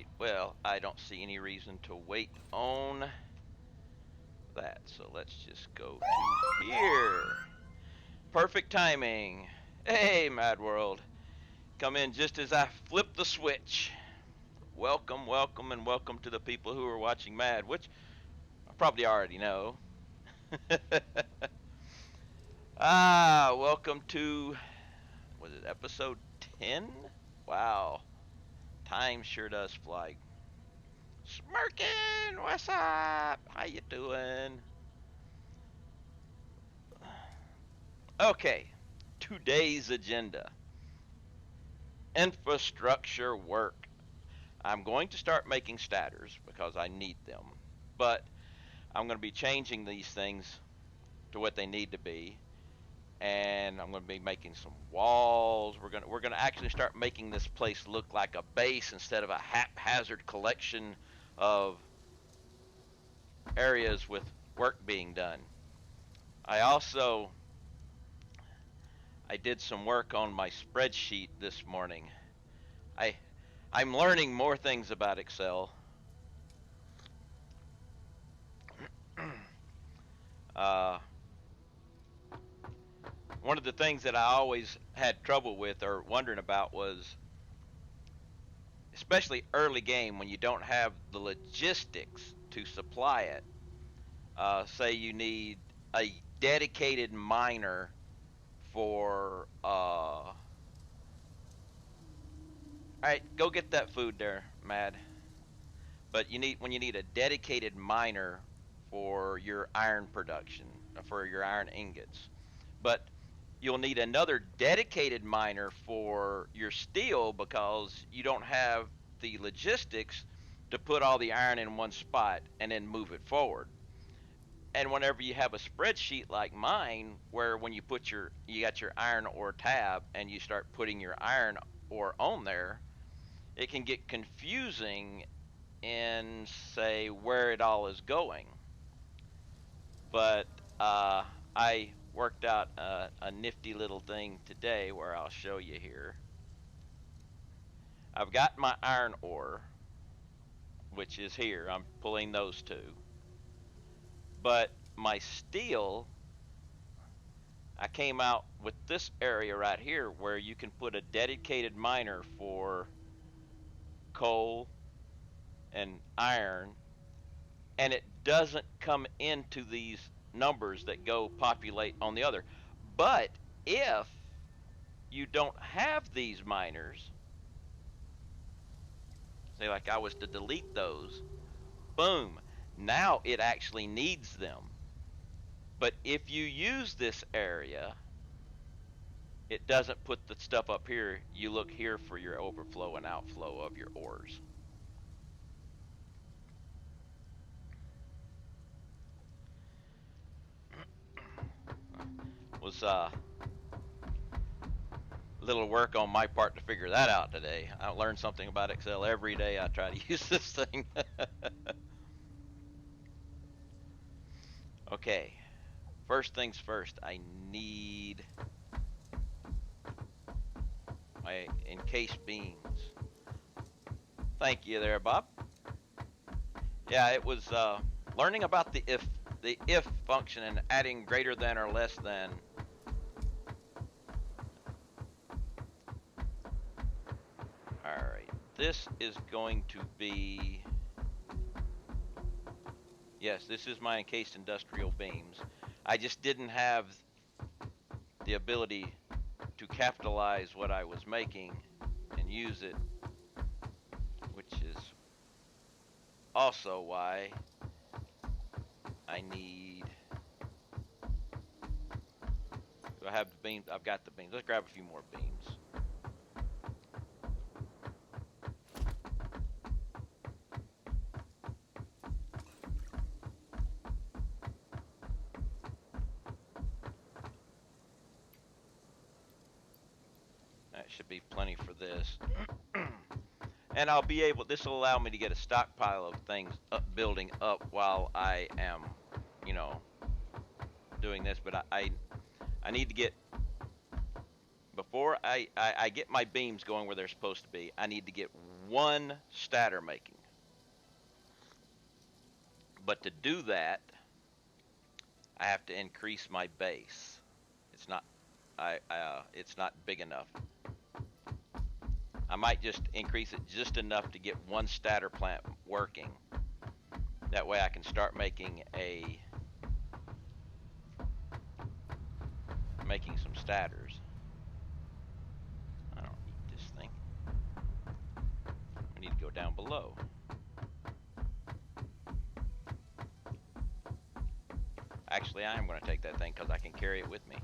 Alright, well, I don't see any reason to wait on that, so let's just go to here. Perfect timing. Hey, Mad World. Come in just as I flip the switch. Welcome, welcome, and welcome to the people who are watching Mad, which I probably already know. Welcome to, was it episode 10? Wow, time sure does fly. Smirking, what's up? How you doing? Okay, today's agenda. Infrastructure work. I'm going to start making statters because I need them. But I'm going to be changing these things to what they need to be. And I'm going to be making some walls. We're going to actually start making this place look like a base instead of a haphazard collection of areas with work being done. I did some work on my spreadsheet this morning. I I'm learning more things about Excel. uh, One of the things that I always had trouble with or wondering about was, especially early game when you don't have the logistics to supply it. Say you need a dedicated miner for. All right, go get that food there, Mad. But when you need a dedicated miner for your iron production, for your iron ingots. But you'll need another dedicated miner for your steel because you don't have the logistics to put all the iron in one spot and then move it forward. And whenever you have a spreadsheet like mine, where when you got your iron ore tab and you start putting your iron ore on there, it can get confusing in say where it all is going. But I worked out a nifty little thing today where I'll show you here. I've got my iron ore, which is here. I'm pulling those two. But my steel, I came out with this area right here where you can put a dedicated miner for coal and iron, and it doesn't come into these numbers that go populate on the other. But if you don't have these miners, say like I was to delete those, boom, now it actually needs them. But if you use this area, it doesn't put the stuff up here. You look here for your overflow and outflow of your ores. Was little work on my part to figure that out today. I learned something about Excel every day I try to use this thing. Okay, first things first, I need my encased beams. Thank you there, Bob. Yeah, it was learning about the if function and adding greater than or less than. Alright, this is going to be, yes, this is my encased industrial beams. I just didn't have the ability to capitalize what I was making and use it, which is also why I need. Do I have the beams? I've got the beams. Let's grab a few more beams. That should be plenty for this. And I'll be able, this will allow me to get a stockpile of things building up while I am, you know, doing this. But I need to get, before I get my beams going where they're supposed to be, I need to get one stator making. But to do that, I have to increase my base. It's not, it's not big enough. I might just increase it just enough to get one stator plant working. That way I can start making some stators. I don't need this thing. I need to go down below. Actually, I am going to take that thing because I can carry it with me.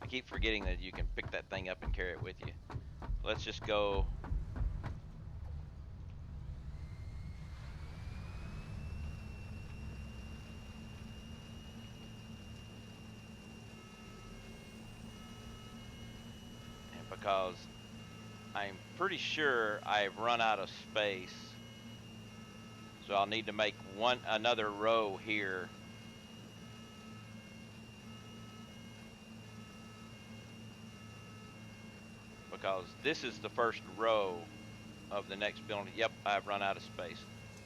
I keep forgetting that you can pick that thing up and carry it with you. Let's just go. And because I'm pretty sure I've run out of space, so I'll need to make another row here. Because this is the first row of the next building. Yep, I've run out of space.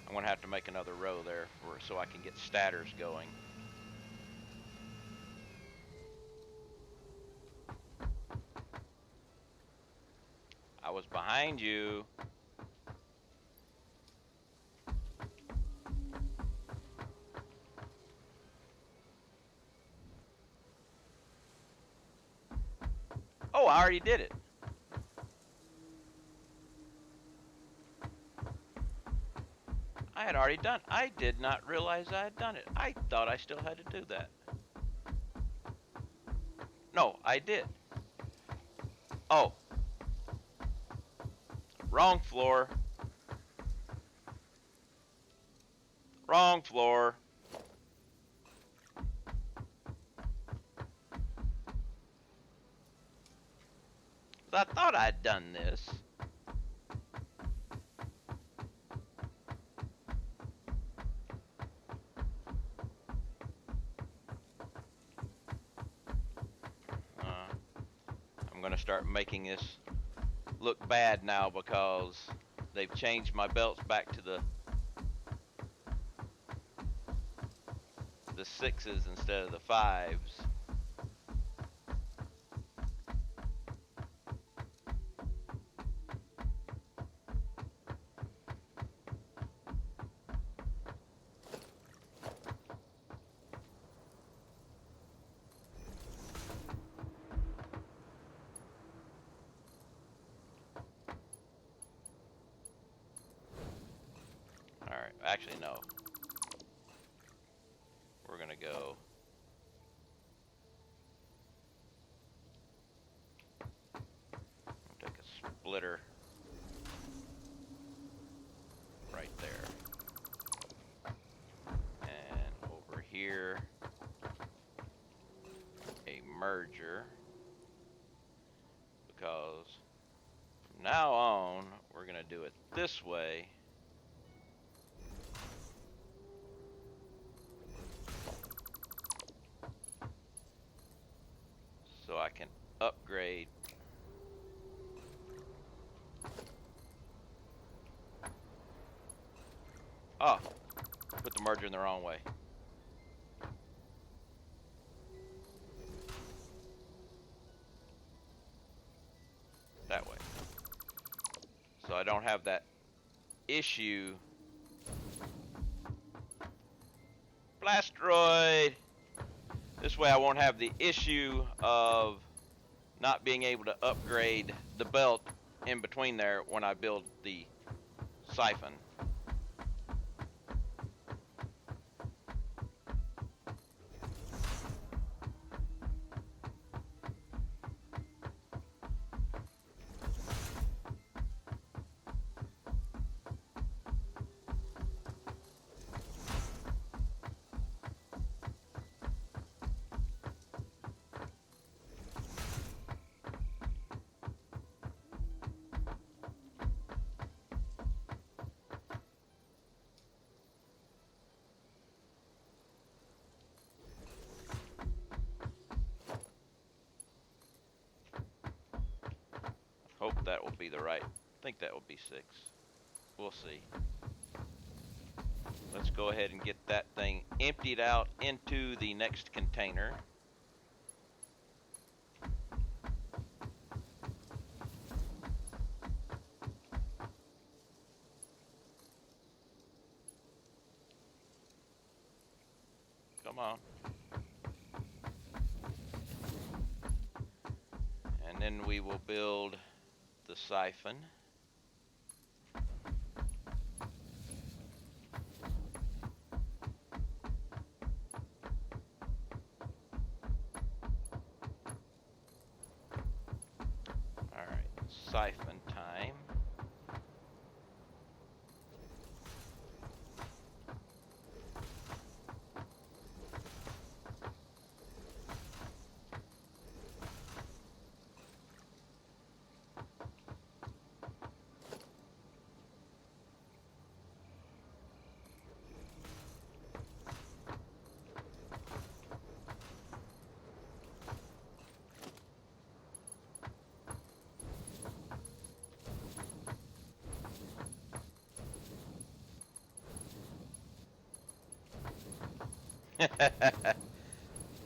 I'm going to have to make another row there so I can get stators going. I was behind you. Oh, I already did it. I had already done. I did not realize I had done it. I thought I still had to do that. No, I did. Oh. Wrong floor. Wrong floor. I thought I'd done this. I'm going to start making this look bad now because they've changed my belts back to the 6s instead of the 5s. Alright, actually no. We're gonna go take a splitter right there. And over here, a merger. Because from now on, we're gonna do it this way. So I can upgrade. Oh, put the merger in the wrong way. That way. So I don't have that issue. Blastroid! This way I won't have the issue of not being able to upgrade the belt in between there when I build the siphon. Hope that will be the right. I think that will be 6. We'll see. Let's go ahead and get that thing emptied out into the next container. Come on. And then we will build the siphon. All right, siphon time.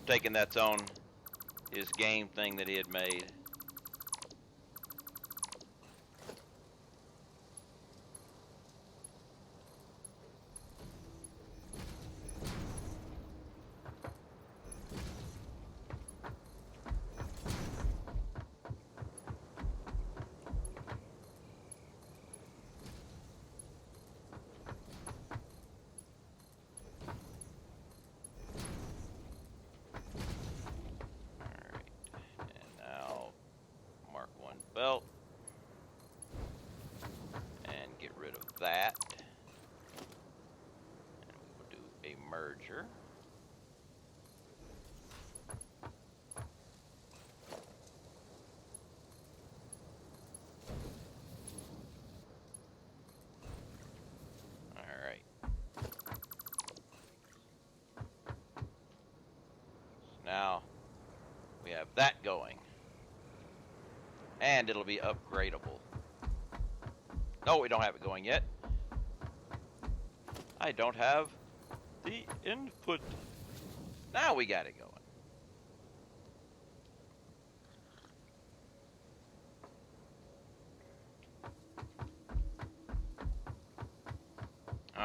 Taking that's on his game thing that he had made. Belt and get rid of that, and we will do a merger. All right. So now we have that going, and it'll be upgradable. No, we don't have it going yet. I don't have the input. Now we got it going.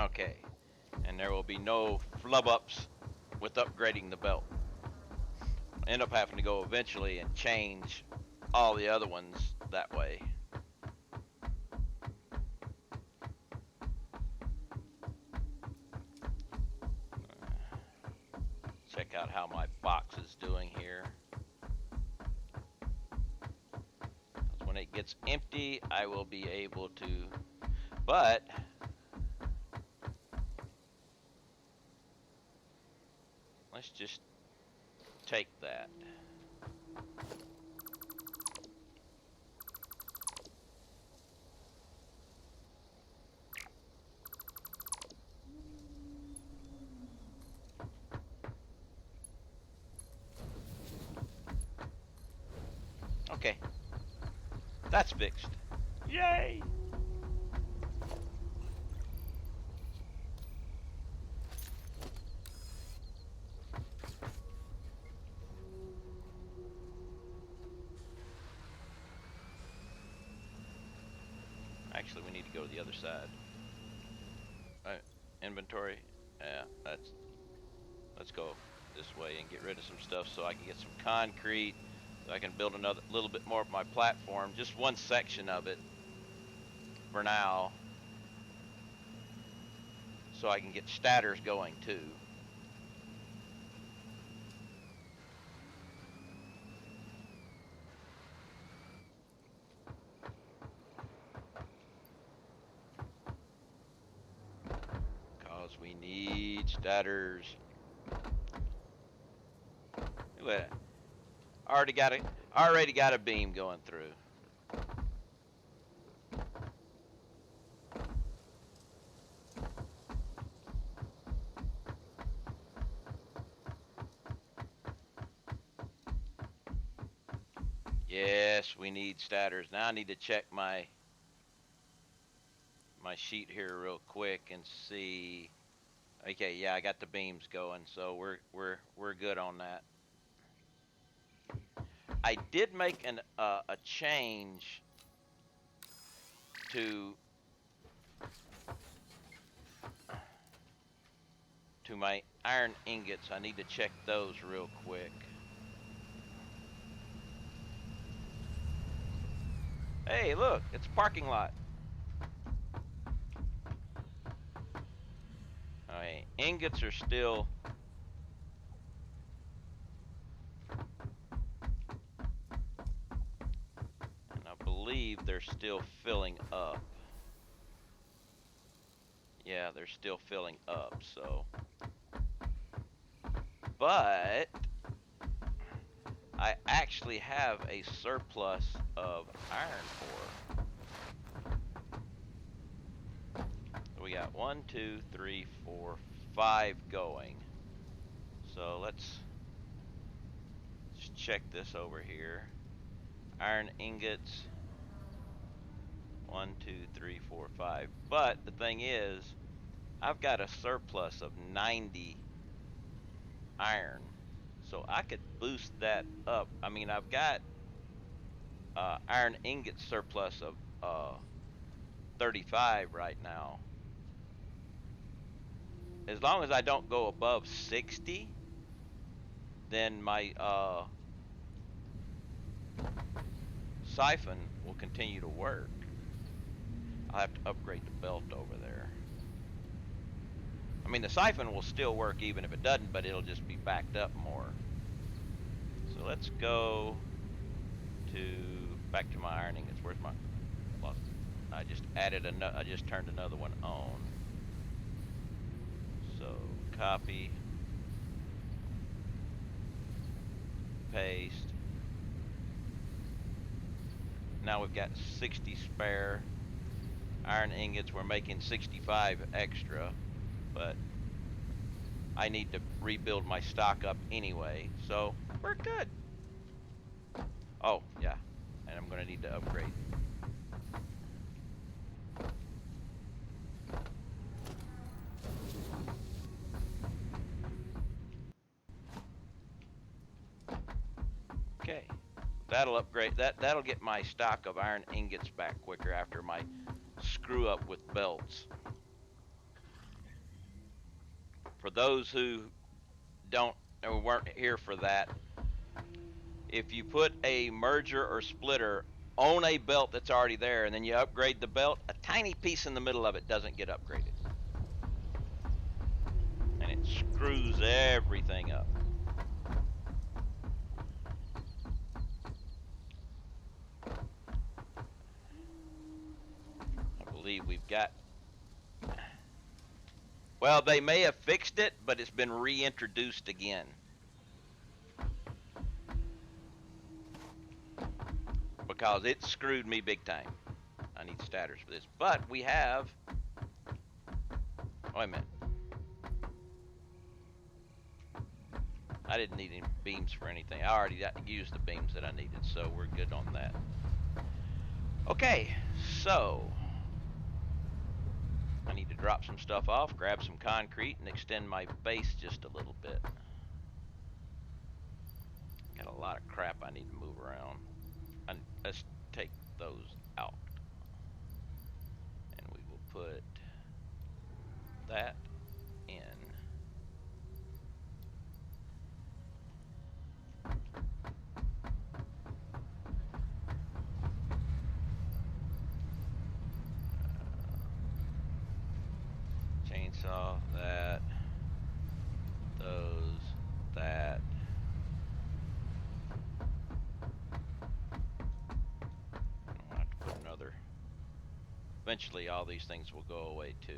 Okay, and there will be no flub ups with upgrading the belt. End up having to go eventually and change all the other ones that way. Check out how my box is doing here. When it gets empty, I will be able to, but let's just take that. Okay, that's fixed. Yay! Actually, we need to go to the other side. Inventory. Yeah, let's go this way and get rid of some stuff so I can get some concrete, so I can build another little bit more of my platform. Just one section of it for now, so I can get statters going too. Cause we need statters. Look at that. Already got a beam going through. Yes, we need statters. Now I need to check my my sheet here real quick and see. Okay, yeah, I got the beams going, so we're good on that. I did make a change to my iron ingots. I need to check those real quick. Hey, look, it's a parking lot. Okay, ingots are still. And I believe they're still filling up. Yeah, they're still filling up, so. But I actually have a surplus of iron ore. So we got 1, 2, 3, 4, 5 going. So let's just check this over here. Iron ingots. 1, 2, 3, 4, 5. But the thing is, I've got a surplus of 90 iron. So I could boost that up. I mean, I've got iron ingot surplus of 35 right now. As long as I don't go above 60, then my siphon will continue to work. I'll have to upgrade the belt over there. I mean, the siphon will still work even if it doesn't, but it'll just be backed up more. So let's go back to my iron ingots. Where's my? Well, I just added another. I just turned another one on. So copy, paste. Now we've got 60 spare iron ingots. We're making 65 extra, but I need to rebuild my stock up anyway, so we're good. Oh, yeah, and I'm gonna need to upgrade. Okay, that'll upgrade, that'll get my stock of iron ingots back quicker after my screw up with belts. For those who don't or weren't here for that, if you put a merger or splitter on a belt that's already there and then you upgrade the belt, a tiny piece in the middle of it doesn't get upgraded. And it screws everything up. I believe we've got. Well, they may have fixed it, but it's been reintroduced again. Because it screwed me big time. I need statters for this. But we have. Wait a minute. I didn't need any beams for anything. I already used the beams that I needed, so we're good on that. Okay, so I need to drop some stuff off, grab some concrete, and extend my base just a little bit. Got a lot of crap I need to move around. Let's take those out. And we will put that in. Chainsaw, that, those, that. I'll have to put another. Eventually all these things will go away too.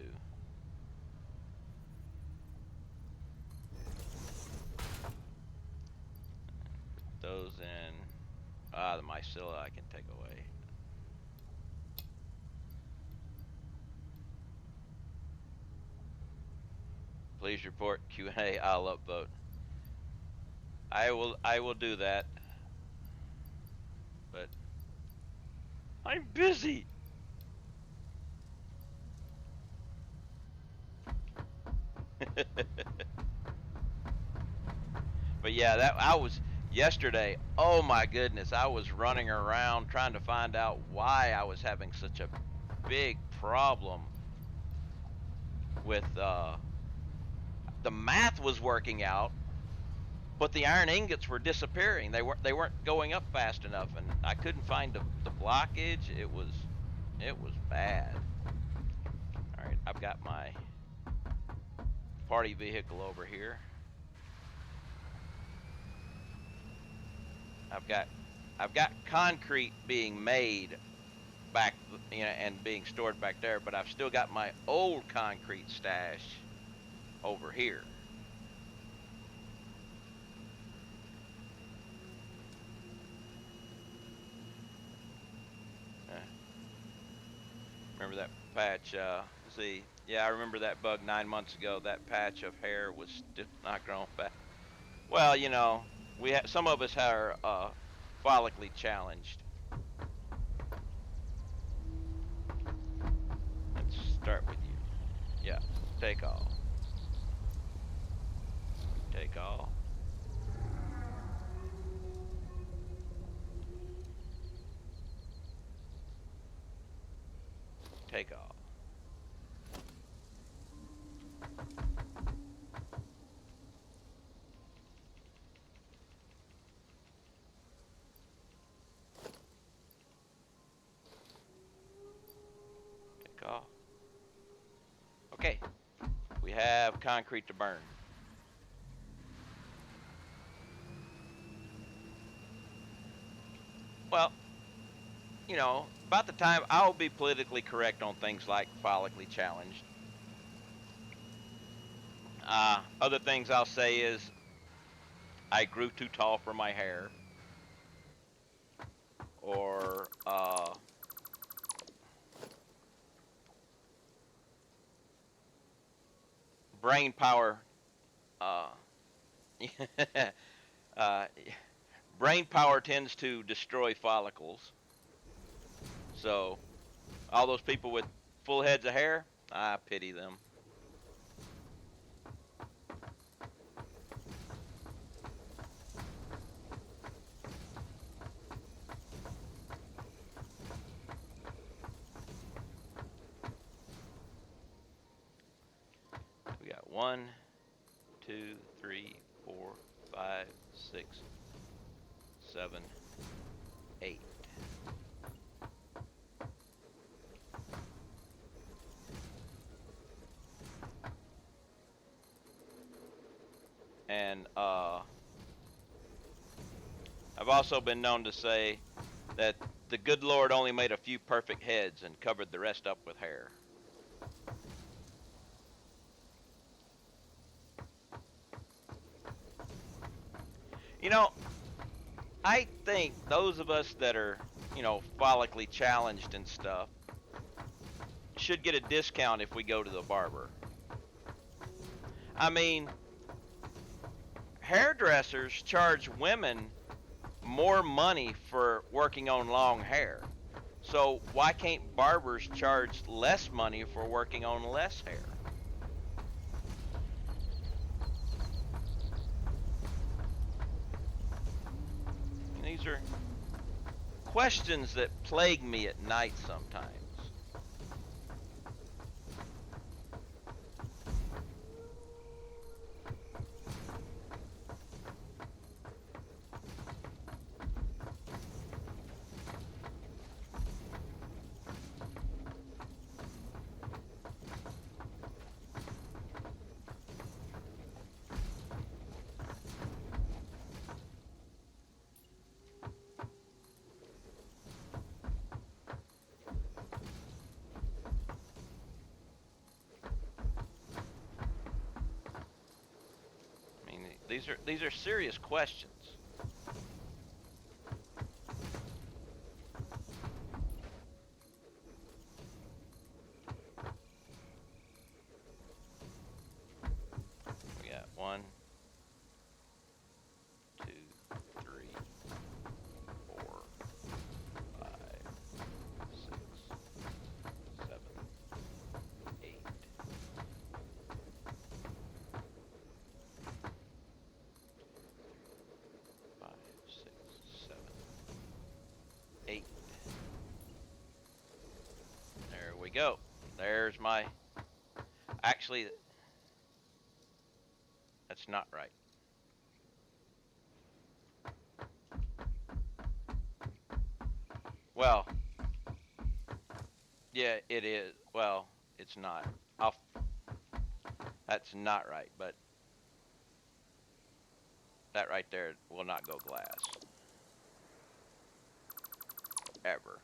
Put those in. The mycella I can take away. Please report Q&A. I'll upvote. I will do that. But I'm busy. But yeah, that I was yesterday. Oh my goodness, I was running around trying to find out why I was having such a big problem with the math was working out, but the iron ingots were disappearing. They weren't going up fast enough, and I couldn't find the blockage. It was bad. All right, I've got my party vehicle over here. I've got I've got concrete being made back, and being stored back there, but I've still got my old concrete stash over here. Uh, Remember that patch? See, yeah, I remember that bug 9 months ago. That patch of hair was still not growing back. Well, some of us are follically challenged. Let's start with you. Yeah, take all, take all, take all. Take all. Okay, we have concrete to burn. Well, about the time I'll be politically correct on things like follically challenged. Other things I'll say is I grew too tall for my hair, or brain power. Uh, uh, Brain power tends to destroy follicles. So all those people with full heads of hair, I pity them. We got 1, 2, 3, 4, 5, 6, 7, 8. And I've also been known to say that the good Lord only made a few perfect heads and covered the rest up with hair. You know, I think those of us that are, follically challenged and stuff should get a discount if we go to the barber. I mean, hairdressers charge women more money for working on long hair. So why can't barbers charge less money for working on less hair? And these are questions that plague me at night sometimes. I mean, these are serious questions. We got 1, 2, 3, 4, 5, 6, 7, 8. go. There's my. Actually, that's not right. Well, yeah, it is. Well, it's not. I'll, that's not right, but that right there will not go glass. Ever.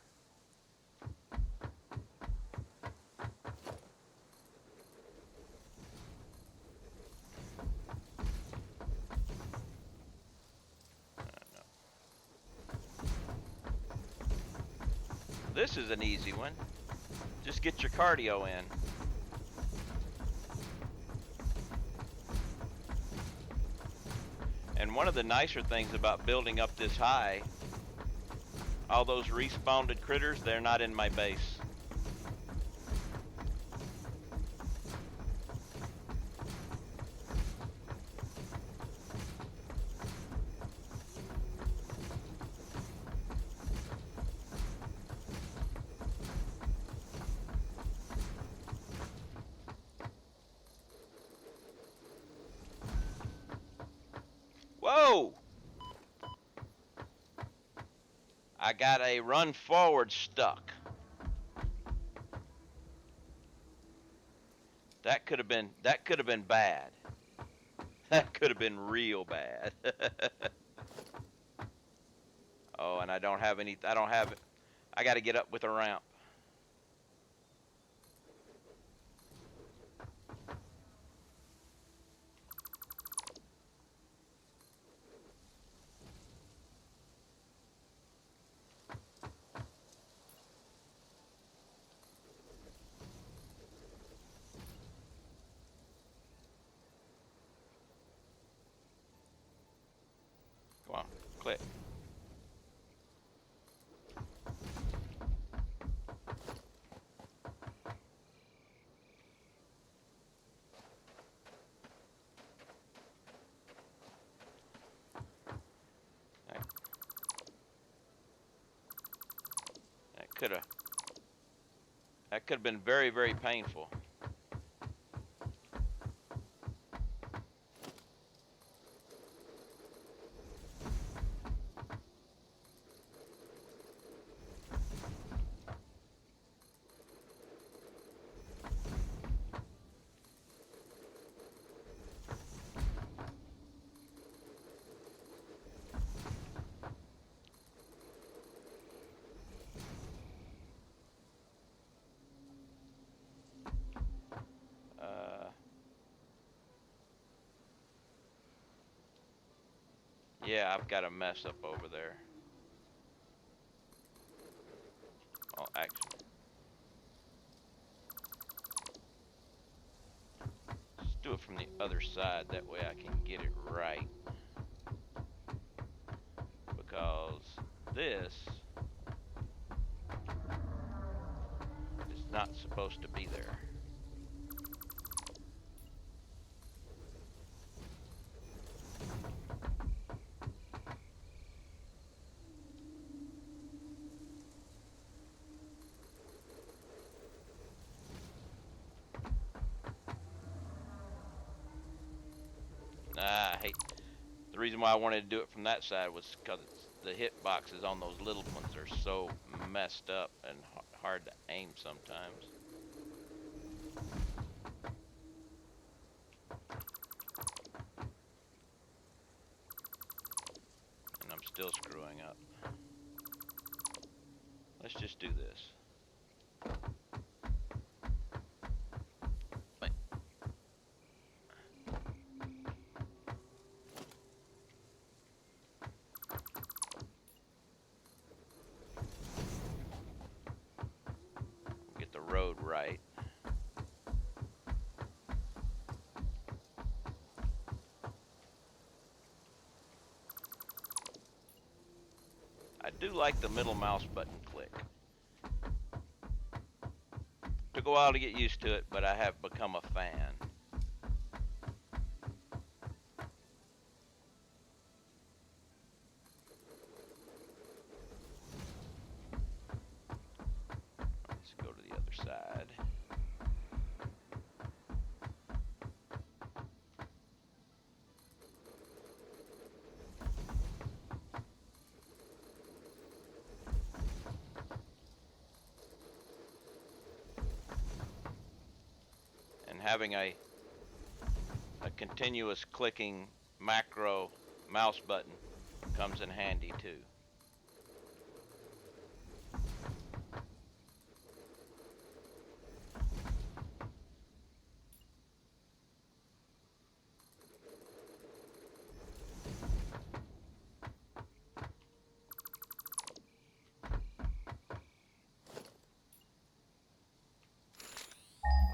No. This is an easy one. Just get your cardio in. And one of the nicer things about building up this high, all those respawned critters, they're not in my base. Whoa! I got a run forward stuck. That could have been bad. That could have been real bad. Oh, and I don't have any. I don't have. I got to get up with a ramp. Come on, click. That, that could have. That could have been very, very painful. Uh, yeah, I've got a mess up over there. Oh, actually, let's do it from the other side. That way I can get it right. Because this is not supposed to be there. I hate. The reason why I wanted to do it from that side was because the hit boxes on those little ones are so messed up and hard to aim sometimes. And I'm still screwing up. Let's just do this. Wait. Get the road right. I do like the middle mouse button click. Took a while to get used to it, but I have become a fan. Let's go to the other side. having a continuous clicking macro mouse button comes in handy too.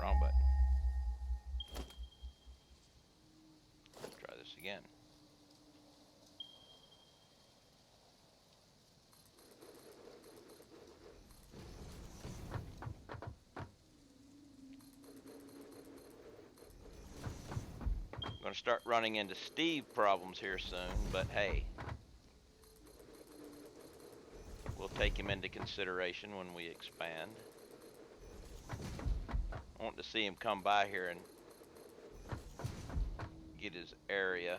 Wrong button. Try this again. I'm going to start running into Steve problems here soon, but hey, we'll take him into consideration when we expand. I want to see him come by here and get his area.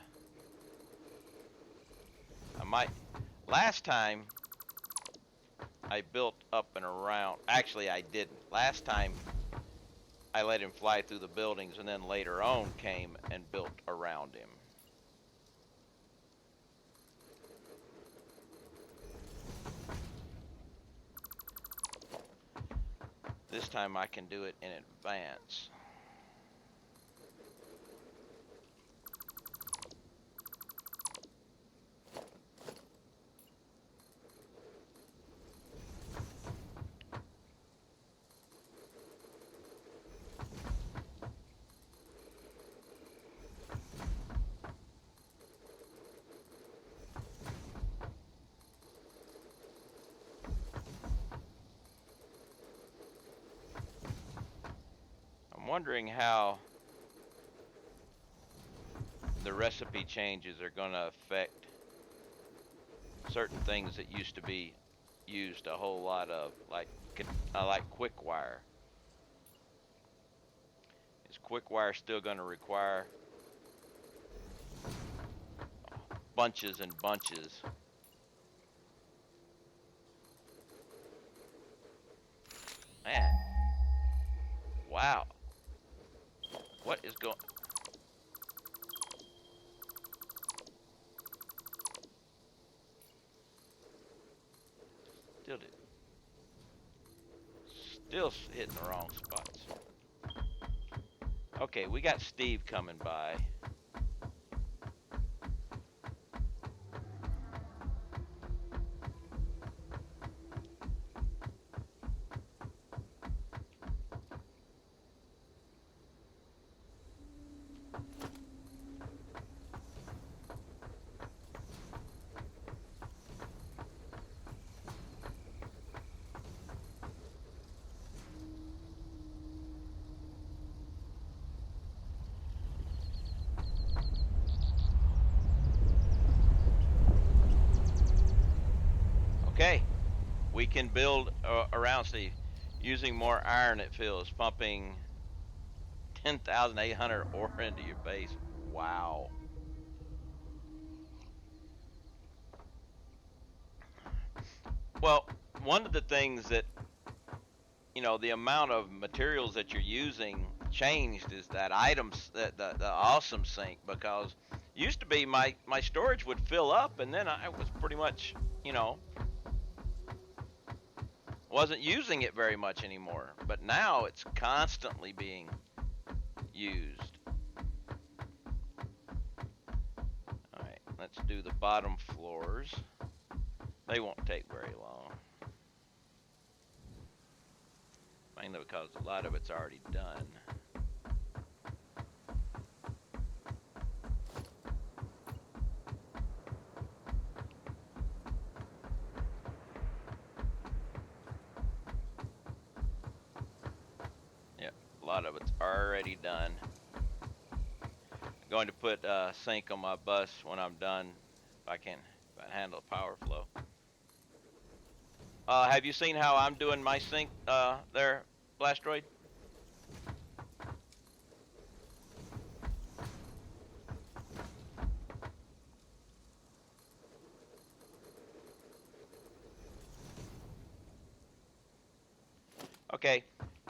I might. Last time I built up and around. Actually, I didn't. Last time I let him fly through the buildings and then later on came and built around him. This time I can do it in advance. I'm wondering how the recipe changes are going to affect certain things that used to be used a whole lot of, like QuickWire. Is QuickWire still going to require bunches and bunches? Man, wow. What is going? Still hitting the wrong spots. Okay, we got Steve coming by. Okay, we can build around Steve using more iron. It feels pumping 10,800 ore into your base. Wow. Well, one of the things that, the amount of materials that you're using changed is that items, the awesome sink, because used to be my storage would fill up and then I was pretty much, wasn't using it very much anymore. But now it's constantly being used. All right, let's do the bottom floors. They won't take very long. Mainly because a lot of it's already done. Yep, a lot of it's already done. I'm going to put a sink on my bus when I'm done, if I can handle power flow. Have you seen how I'm doing my sink there, Blastroid? Okay,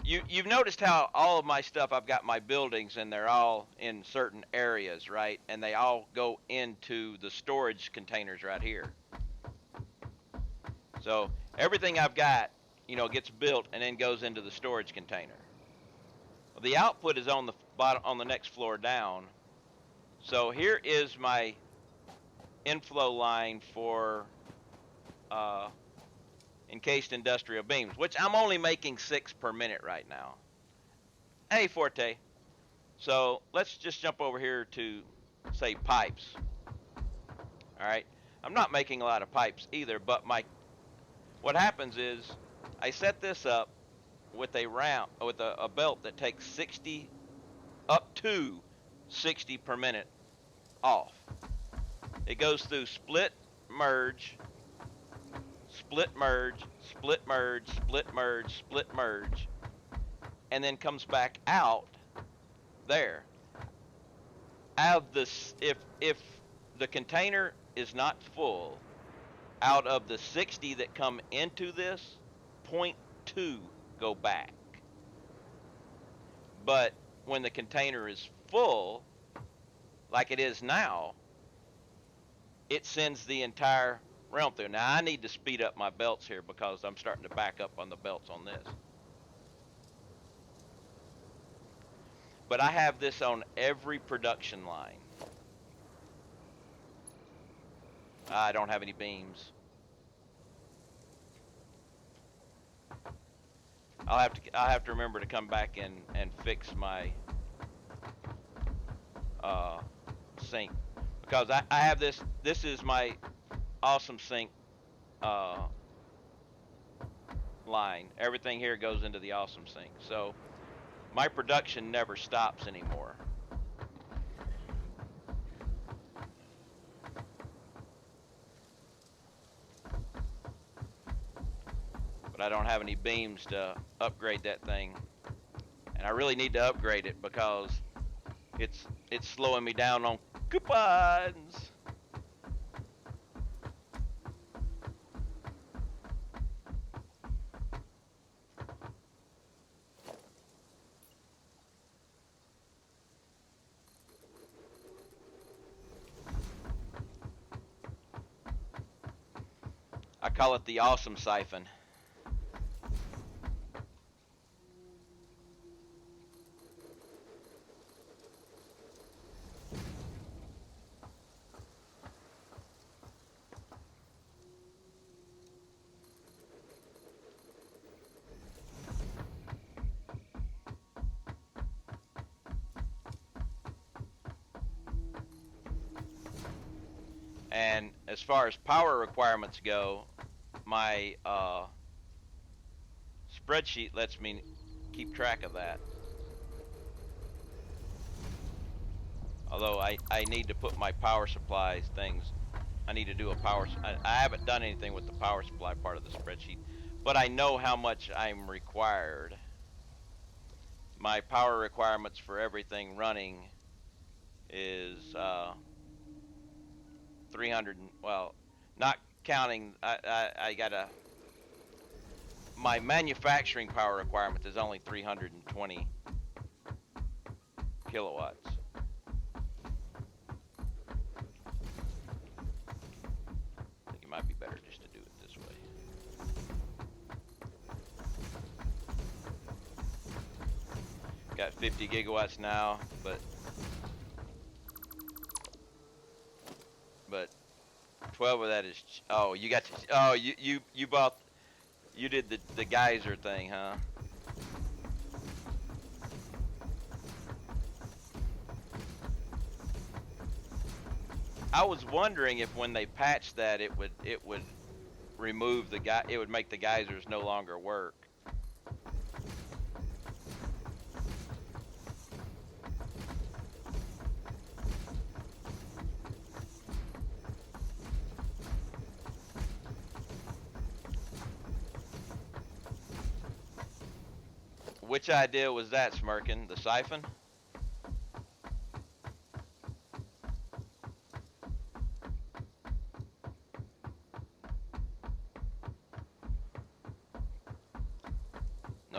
you've noticed how all of my stuff, I've got my buildings and they're all in certain areas, right? And they all go into the storage containers right here. So everything I've got, gets built and then goes into the storage container. Well, the output is on the bottom, on the next floor down. So here is my inflow line for uh, encased industrial beams, which I'm only making 6 per minute right now. Hey, Forte. So let's just jump over here to, say, pipes. All right. I'm not making a lot of pipes either, but what happens is I set this up with a belt that takes 60 up to 60 per minute off. It goes through split, merge, split, merge, split, merge, split, merge, split, merge, and then comes back out there. Out of this, if the container is not full, out of the 60 that come into this, point 0.2 go back. But when the container is full, like it is now, it sends the entire realm through. Now I need to speed up my belts here because I'm starting to back up on the belts on this. But I have this on every production line. I don't have any beams. I'll have to remember to come back and fix my sink, because I have this is my awesome sink uh, line. Everything here goes into the awesome sink. So my production never stops anymore. But I don't have any beams to upgrade that thing. And I really need to upgrade it because it's slowing me down on coupons. I call it the awesome siphon. And as far as power requirements go, my spreadsheet lets me keep track of that. Although I need to put my power supplies things. I need to do a I haven't done anything with the power supply part of the spreadsheet, but I know how much I'm required. My power requirements for everything running is 300. Well, not counting. I gotta. My manufacturing power requirement is only 320 kilowatts. I think it might be better just to do it this way. Got 50 gigawatts now, but 12 of that is. Oh, you got. Oh, you bought. You did the geyser thing, huh? I was wondering if when they patched that, it would remove the guy. It would make the geysers no longer work. Which idea was that, Smirkin? The siphon?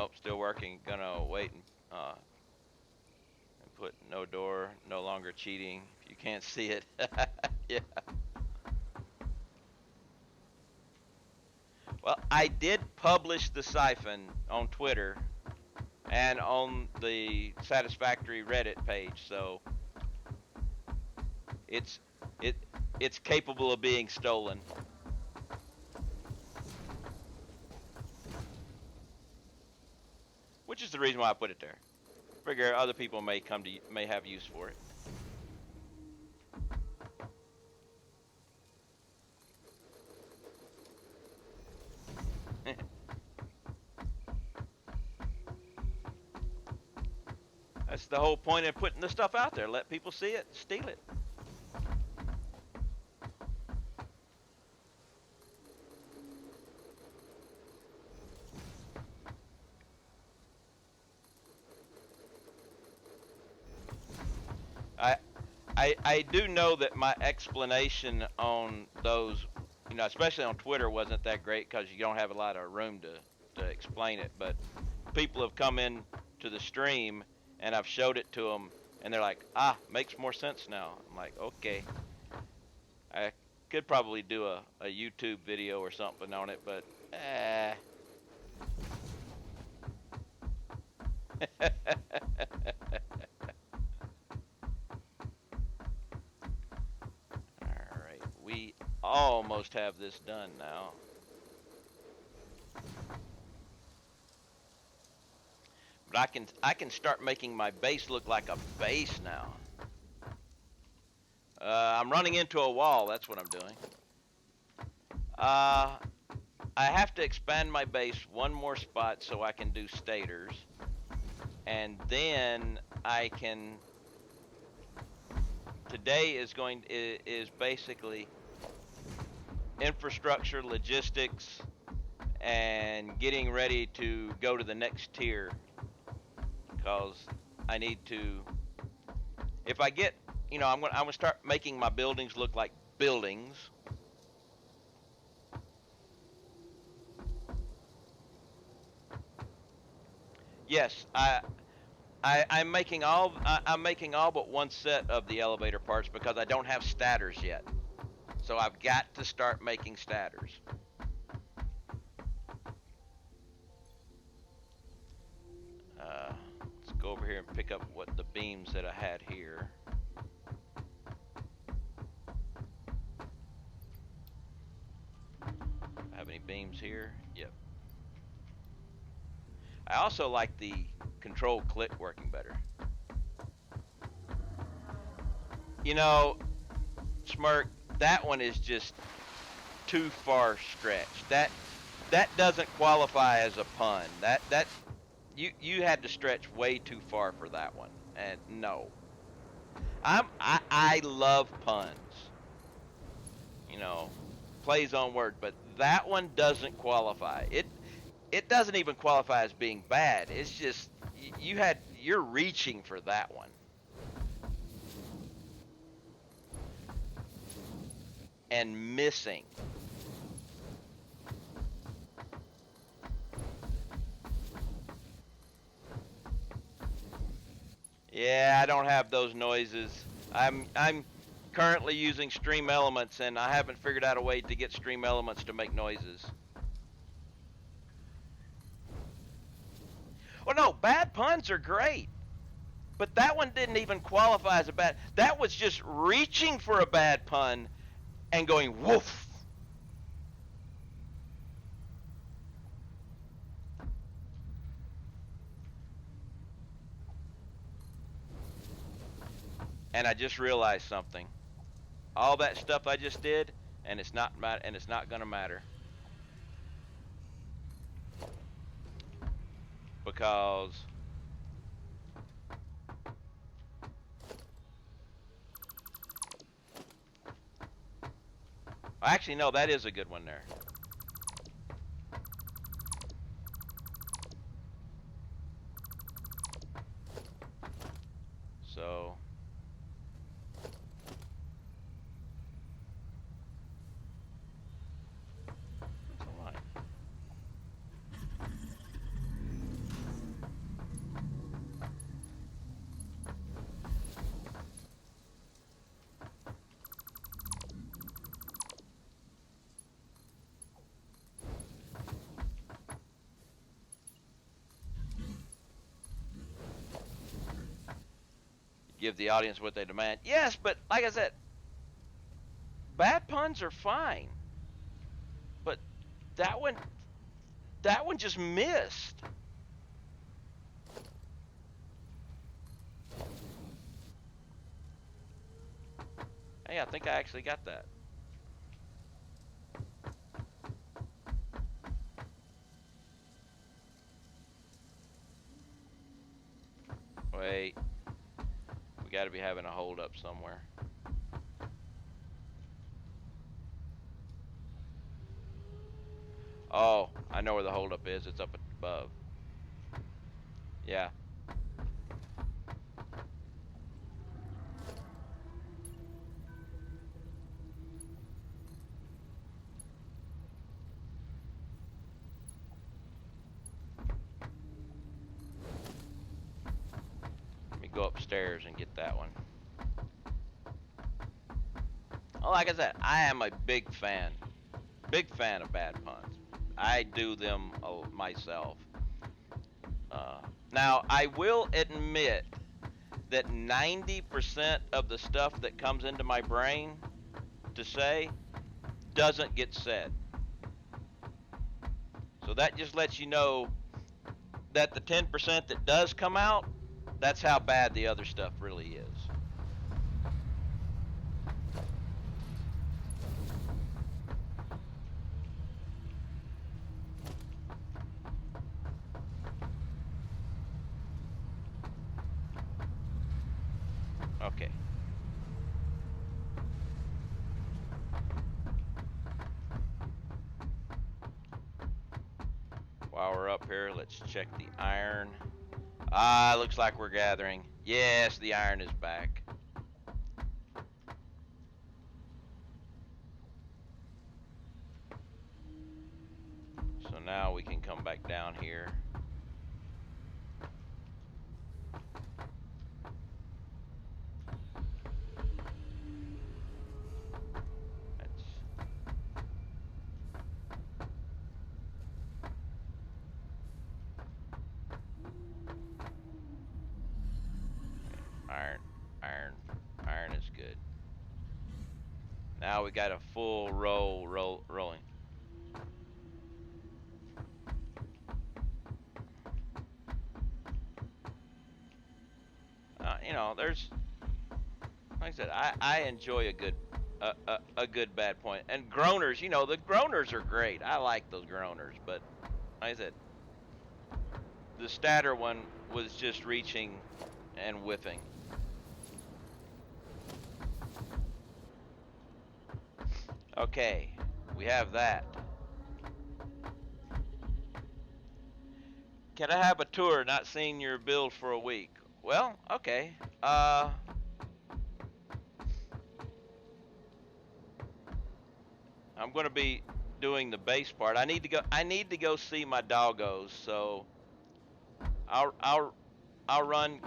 Nope, still working. Gonna wait and put no door, no longer cheating. If you can't see it, yeah. Well, I did publish the siphon on Twitter and on the Satisfactory Reddit page, so it's it it's capable of being stolen. Which is the reason why I put it there. Figure other people may have use for it. That's the whole point of putting the stuff out there. Let people see it, steal it. I, I do know that my explanation on those, especially on Twitter, wasn't that great because you don't have a lot of room to explain it. But people have come in to the stream and I've showed it to them, and they're like, makes more sense now. I'm like, okay. I could probably do a YouTube video or something on it, but Alright, we almost have this done now. But I can start making my base look like a base now. I'm running into a wall, that's what I'm doing. I have to expand my base one more spot so I can do stators. And then I can... Today is basically infrastructure, logistics, and getting ready to go to the next tier. Because I need to... If I get... I'm gonna start making my buildings look like buildings. Yes, I'm making all but one set of the elevator parts because I don't have statters yet. So I've got to start making statters. Let's go over here and pick up what the beams that I had here. Have any beams here? Yep. I also like the control click working better. Smirk, that one is just too far stretched. That doesn't qualify as a pun. That you had to stretch way too far for that one. And no. I love puns. Plays on word, but that one doesn't qualify. It doesn't even qualify as being bad. It's just you're reaching for that one. And missing. Yeah, I don't have those noises. I'm currently using Stream Elements, and I haven't figured out a way to get Stream Elements to make noises. Well, no, bad puns are great. But that one didn't even qualify as a bad... That was just reaching for a bad pun and going woof. And I just realized something. All that stuff I just did, and it's not going to matter. Because actually, no, that is a good one there. So give the audience what they demand. Yes, but like I said, bad puns are fine. But that one, that one just missed. Hey, I think I actually got that. Wait, we got to be having a hold up somewhere. Oh, I know where the hold up is. It's up above. Yeah. Let me go upstairs and get that one. Oh, like I said, I am a big fan of bad puns. I do them myself. Now, I will admit that 90% of the stuff that comes into my brain to say doesn't get said. So that just lets you know that the 10% that does come out, that's how bad the other stuff really is. Okay. While we're up here, let's check the iron. Ah, looks like we're gathering. Yes, the iron is back. So now we can come back down here. That's iron, iron, iron is good. Now we got a full rolling. You know, there's like I said, I enjoy a good bad point. And groaners, you know, the groaners are great. I like those groaners, but like I said, the statter one was just reaching and whiffing. Okay, we have that. Can I have a tour? Not seeing your build for a week. Well, okay. I'm going to be doing the base part. I need to go. I need to go see my doggos. So I'll run.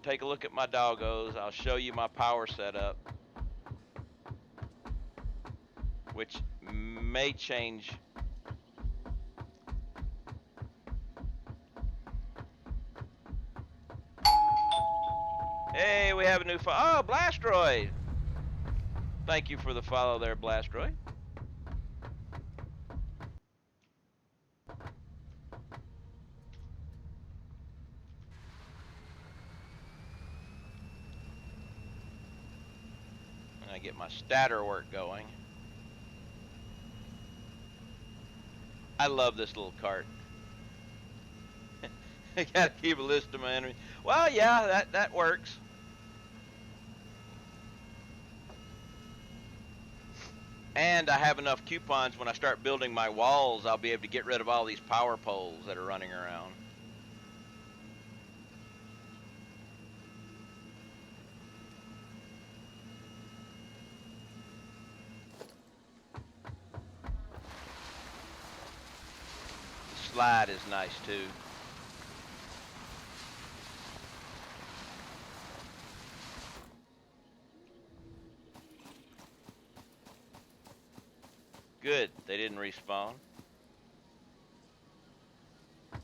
Take a look at my doggos. I'll show you my power setup, which may change. Hey, we have a new Oh, Blastroid. Thank you for the follow there, Blastroid. And I get my statter work going. I love this little cart. I gotta keep a list of my enemies. Well, yeah, that works. And I have enough coupons when I start building my walls, I'll be able to get rid of all these power poles that are running around. The slide is nice too. Good, they didn't respawn.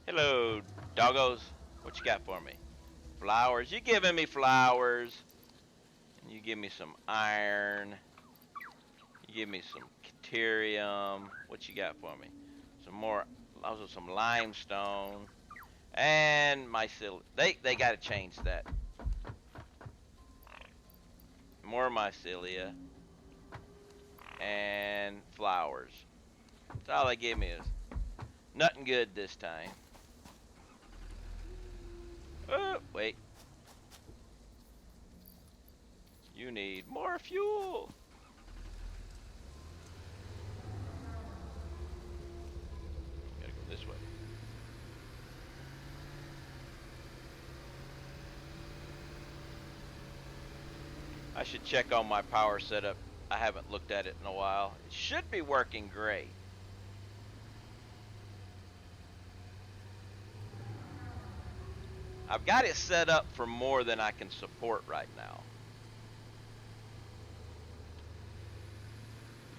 Hello, doggos. What you got for me? flowers. You giving me flowers. And you give me some iron. You give me some Caterium. What you got for me? Some more, also some limestone. And mycelium. They gotta change that. More mycelia. And flowers. That's all they give me is nothing good this time. Oh, wait. You need more fuel. Gotta go this way. I should check on my power setup. I haven't looked at it in a while. It should be working great. I've got it set up for more than I can support right now.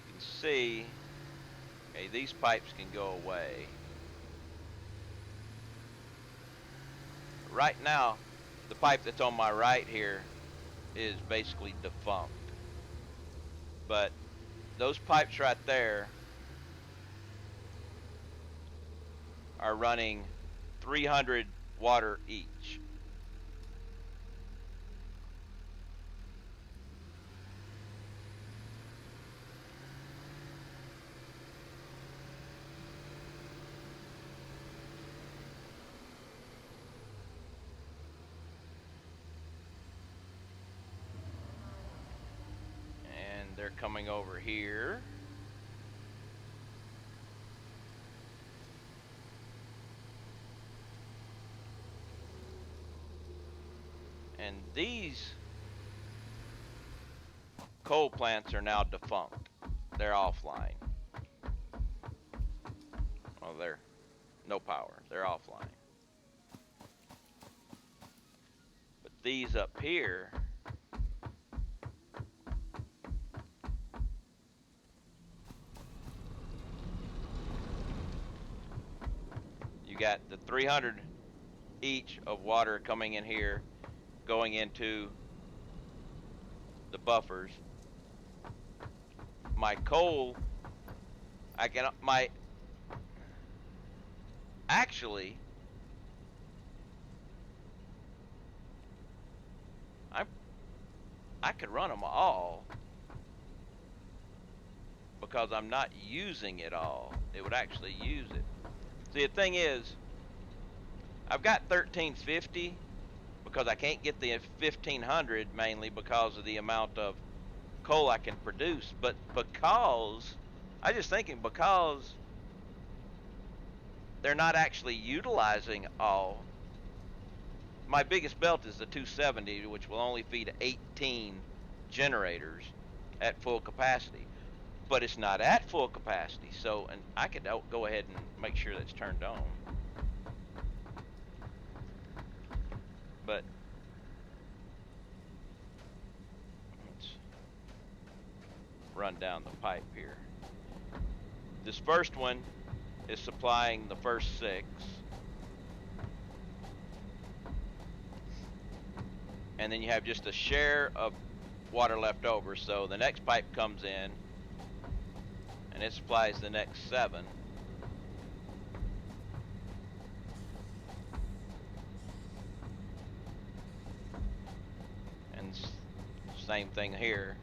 You can see, okay, these pipes can go away. Right now, the pipe that's on my right here is basically defunct. But those pipes right there are running 300 water each. And they're coming over here. And these coal plants are now defunct. They're offline. Well, they're no power. They're offline. But these up here, you got the 300 each of water coming in here, going into the buffers. My coal, actually, I could run them all because I'm not using it all. It would actually use it. See, the thing is, I've got 1350 because I can't get the 1500 mainly because of the amount of coal I can produce, but because I just thinking because they're not actually utilizing all. My biggest belt is the 270, which will only feed 18 generators at full capacity, but it's not at full capacity. So, and I could go ahead and make sure that's turned on, but let's run down the pipe here. This first one is supplying the first 6. And then you have just a share of water left over. So the next pipe comes in and it supplies the next 7. And same thing here.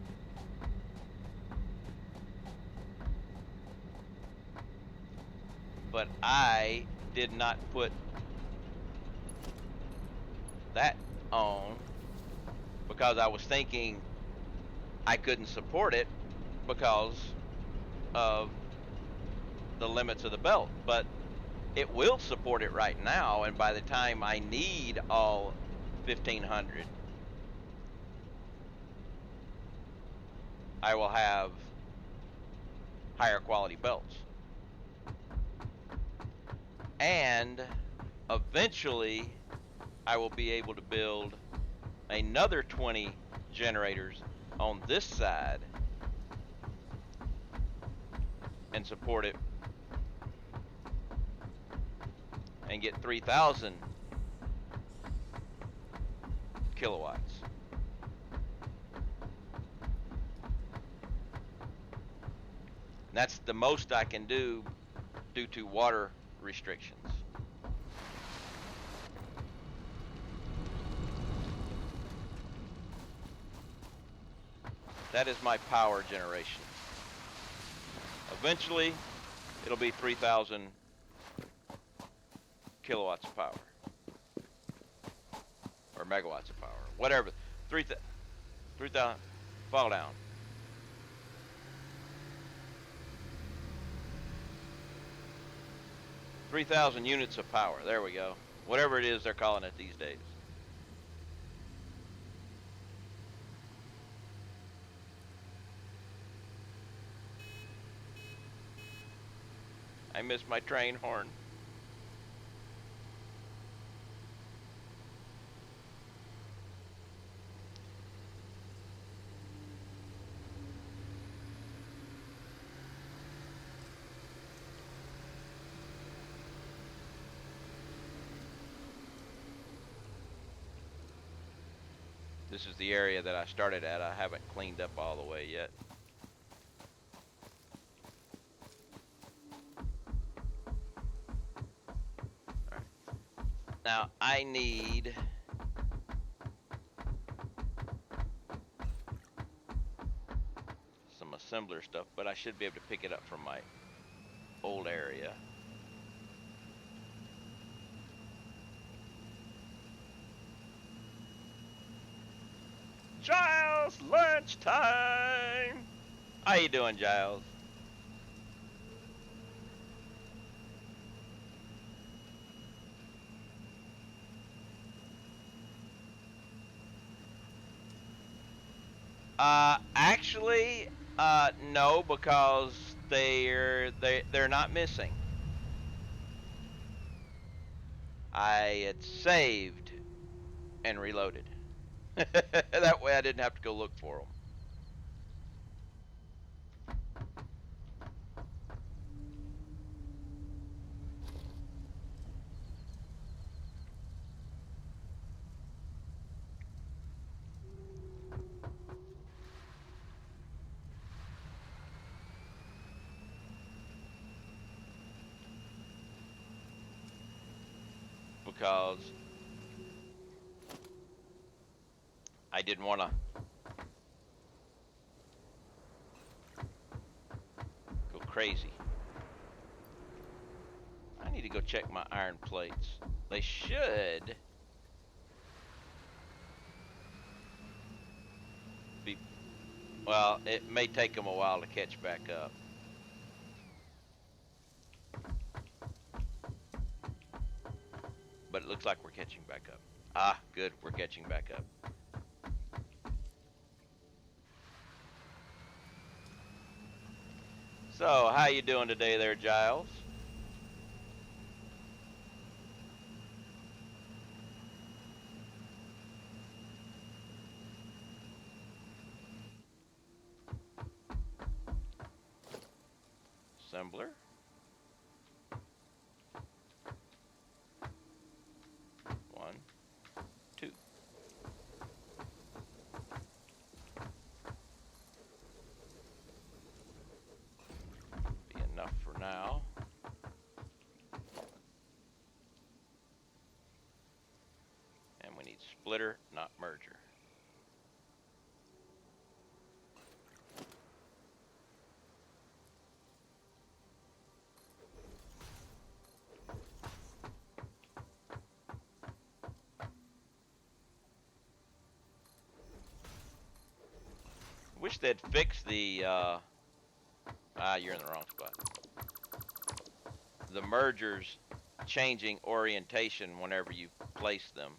But I did not put that on because I was thinking I couldn't support it because of the limits of the belt, but it will support it right now, and by the time I need all 1500, I will have higher quality belts. And eventually I will be able to build another 20 generators on this side and support it and get 3000 kilowatts. And that's the most I can do due to water restrictions. That is my power generation. Eventually, it'll be 3,000 kilowatts of power. Or megawatts of power. Whatever. 3,000. Fall down. 3,000 units of power. There we go. Whatever it is they're calling it these days. I missed my train horn. This is the area that I started at. I haven't cleaned up all the way yet. All right. Now I need some assembler stuff, but I should be able to pick it up from my old area. Giles, lunchtime. How you doing, Giles? Actually, no, because they're not missing. I had saved and reloaded. That way I didn't have to go look for them. Because I didn't want to go crazy. I need to go check my iron plates. They should be, well, it may take them a while to catch back up. But it looks like we're catching back up. Ah, good, we're catching back up. So, how you doing today there, Giles? Assembler. One, two. Be enough for now. And we need splitter, not merger. Wish they'd fix the, you're in the wrong spot. The mergers changing orientation whenever you place them.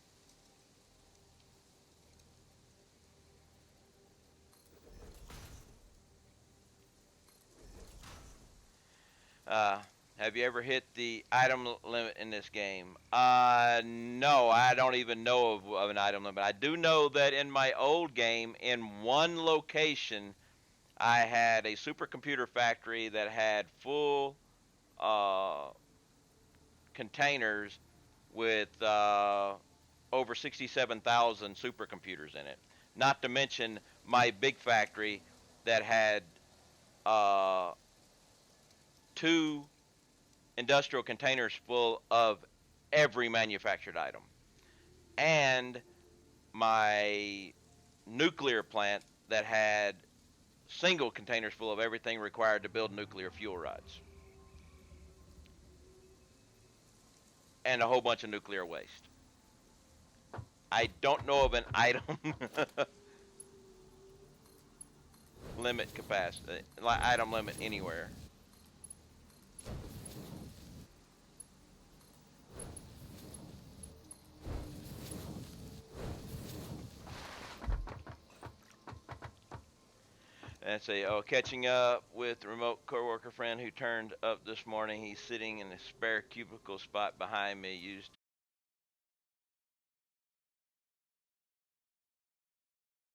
Have you ever hit the item limit in this game? No, I don't even know of an item limit. I do know that in my old game, in one location, I had a supercomputer factory that had full uh, containers with over 67,000 supercomputers in it. Not to mention my big factory that had uh, two industrial containers full of every manufactured item, and my nuclear plant that had single containers full of everything required to build nuclear fuel rods and a whole bunch of nuclear waste. I don't know of an item limit capacity, item limit anywhere. And say, oh, catching up with the remote coworker friend who turned up this morning. He's sitting in a spare cubicle spot behind me. Used